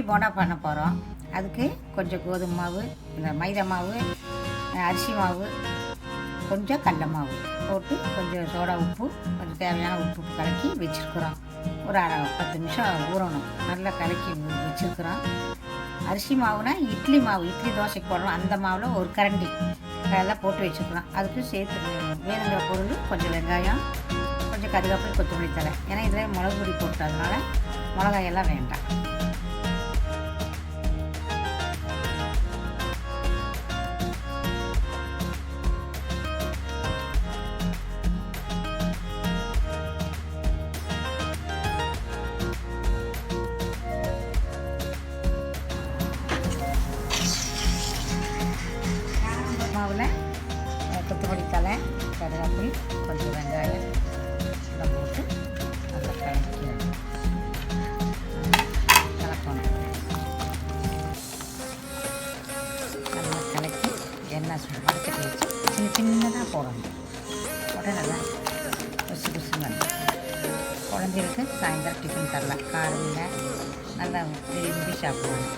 போண்டா பண்ண போகிறோம். அதுக்கு கொஞ்சம் கோதுமை மாவு, இந்த மைதா மாவு, அரிசி மாவு, கொஞ்சம் கடல மாவு போட்டு கொஞ்சம் சோடா உப்பு, கொஞ்சம் தேவையான உப்பு கலக்கி வச்சுருக்குறோம். ஒரு 10 நிமிஷம் ஊறணும். நல்லா கலக்கி வச்சுருக்குறோம். அரிசி மாவுனா இட்லி மாவு, இட்லி தோசைக்கு போடுறோம் அந்த மாவில் ஒரு கரண்டி எல்லாம் போட்டு வச்சுக்கலாம். அதுக்கு சேர்த்து வேணுங்கிற பொருள் கொஞ்சம் வெங்காயம், கொஞ்சம் கருவேப்பிலை, கொத்தமல்லி தழை. ஏன்னா இதில் மிளகு பொடி போட்டதுனால மிளகாயெல்லாம் வேண்டாம். மாவில் கொத்தமல்லி தழை, கருவேப்பிலை, கொஞ்சம் வெங்காயம் எல்லாம் போட்டு நல்லா கலக்கணும். நல்லா கலக்கி எண்ணெய் வறுத்துட்டு வச்சு சின்னதாக போடணும். உடனே நல்லா புசு புசுன்னு குழந்தைகளுக்கு சாயந்தரம் டிஃபன் தரலாம். காலையில் நல்லா விரும்பி சாப்பிடுவாங்க.